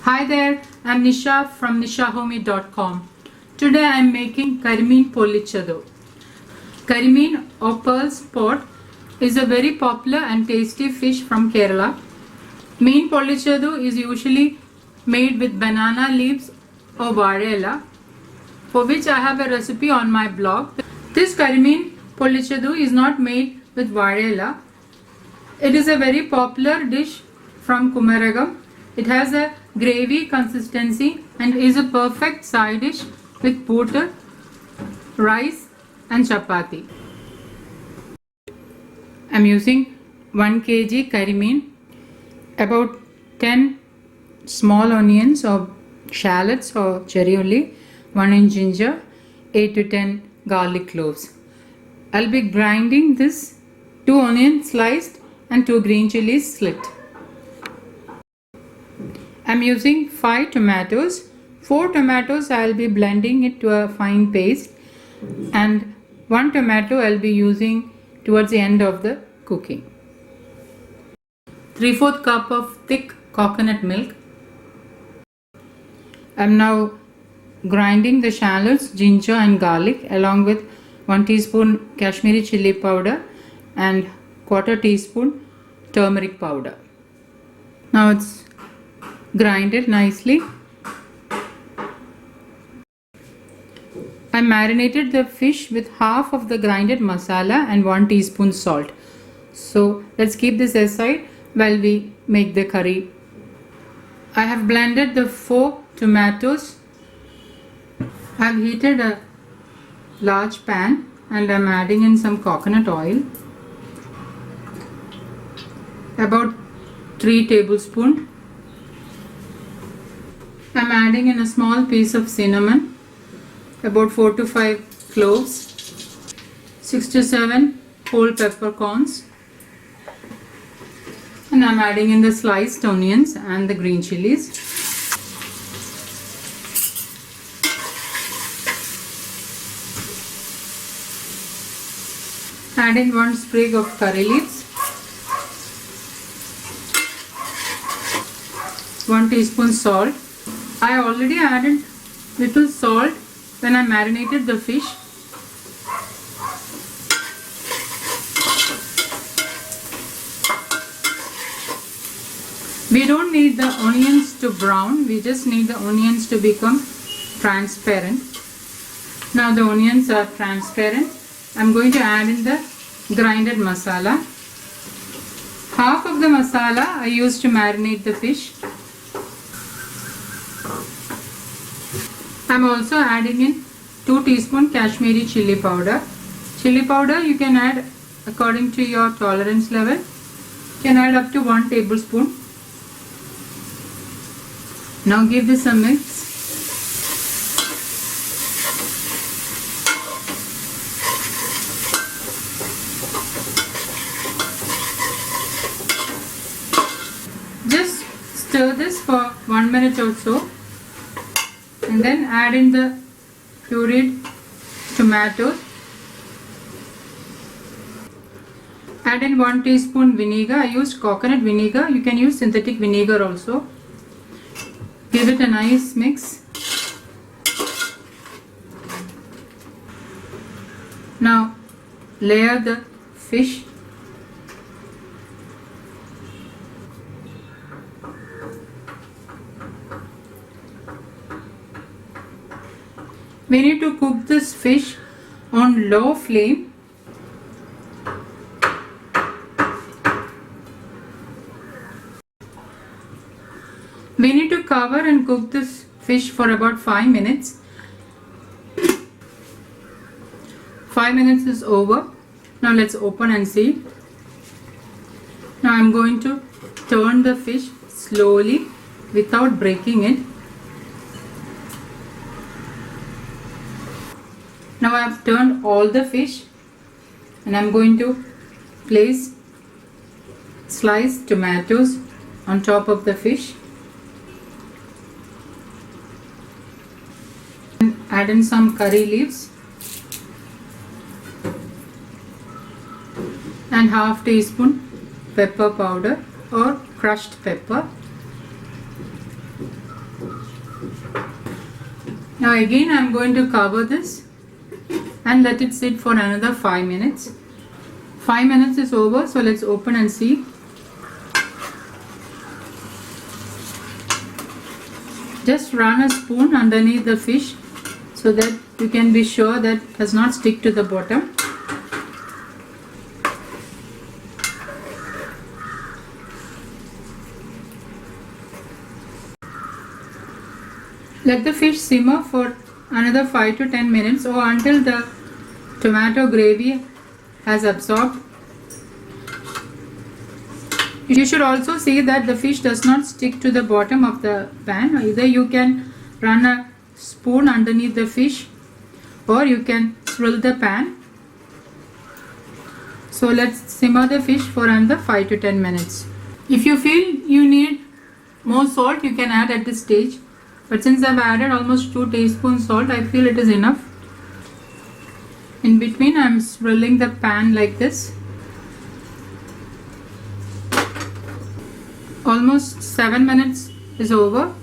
Hi there, I'm Nisha from nisahomey.com. Today I'm making Karimeen Pollichathu. Karimeen or pearl's pot is a very popular and tasty fish from Kerala. Meen Pollichathu is usually made with banana leaves or vazhayila, for which I have a recipe on my blog. This Karimeen Pollichathu is not made with vazhayila. It is a very popular dish from Kumarakom. It has a gravy consistency and is a perfect side dish with puttu, rice and chapati. I am using 1 kg karimeen, about 10 small onions or shallots or cherry only, 1 inch ginger, 8 to 10 garlic cloves. I will be grinding this 2 onions sliced and 2 green chilies slit. I am using 5 tomatoes. 4 tomatoes I will be blending it to a fine paste, and 1 tomato I will be using towards the end of the cooking. 3/4 cup of thick coconut milk. I am now grinding the shallots, ginger and garlic along with 1 teaspoon Kashmiri chili powder and 1/4 teaspoon turmeric powder. Now it's grinded nicely. I marinated the fish with half of the grinded masala and 1 teaspoon salt. So let's keep this aside while we make the curry. I have blended the 4 tomatoes. I have heated a large pan and I am adding in some coconut oil, about 3 tablespoons. I am adding in a small piece of cinnamon, about 4 to 5 cloves, 6 to 7 whole peppercorns, and I am adding in the sliced onions and the green chilies. Add in 1 sprig of curry leaves, 1 teaspoon salt. I already added little salt when I marinated the fish. We don't need the onions to brown, we just need the onions to become transparent. Now the onions are transparent. I'm going to add in the grinded masala. Half of the masala I used to marinate the fish. I'm also adding in 2 teaspoon Kashmiri chili powder. Chili powder you can add according to your tolerance level. You can add up to 1 tablespoon. Now give this a mix. Just stir this for 1 minute or so, and then add in the pureed tomatoes. Add in 1 teaspoon vinegar. I used coconut vinegar. You can use synthetic vinegar also. Give it a nice mix. Now layer the fish. We need to cook this fish on low flame. We need to cover and cook this fish for about 5 minutes. 5 minutes is over. Now let's open and see. Now I'm going to turn the fish slowly without breaking it. Now I have turned all the fish and I'm going to place sliced tomatoes on top of the fish. Add in some curry leaves and half teaspoon pepper powder or crushed pepper. Now again I am going to cover this and let it sit for another 5 minutes. 5 minutes is over, so let's open and see. Just run a spoon underneath the fish so that you can be sure that it does not stick to the bottom. Let the fish simmer for another 5 to 10 minutes or until the tomato gravy has absorbed. You should also see that the fish does not stick to the bottom of the pan. Either you can run a spoon underneath the fish or you can swirl the pan. So let's simmer the fish for another 5 to 10 minutes. If you feel you need more salt, you can add at this stage. But since I've added almost 2 teaspoons salt, I feel it is enough. In between, I'm swirling the pan like this. Almost 7 minutes is over.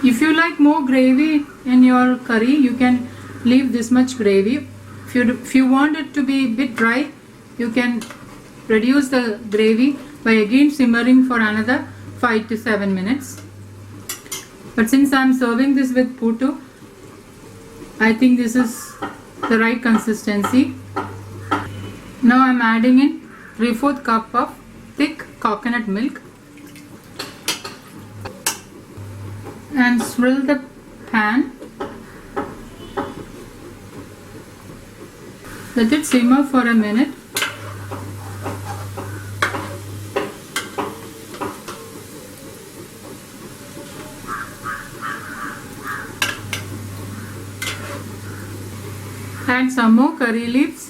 If you like more gravy in your curry, you can leave this much gravy. If you want it to be a bit dry, you can reduce the gravy by again simmering for another 5 to 7 minutes. But since I am serving this with puttu, I think this is the right consistency. Now I am adding in 3/4 cup of thick coconut milk and swirl the pan. Let it simmer for a minute. Add some more curry leaves.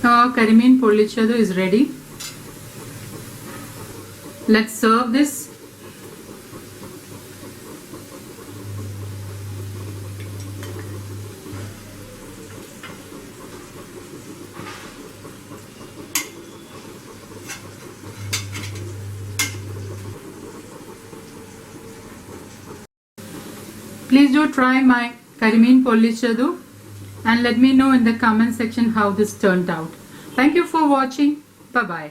Now our Karimeen Pollichathu is ready. Let's serve this. Please do try my Karimeen Pollichathu and let me know in the comment section how this turned out. Thank you for watching. Bye bye.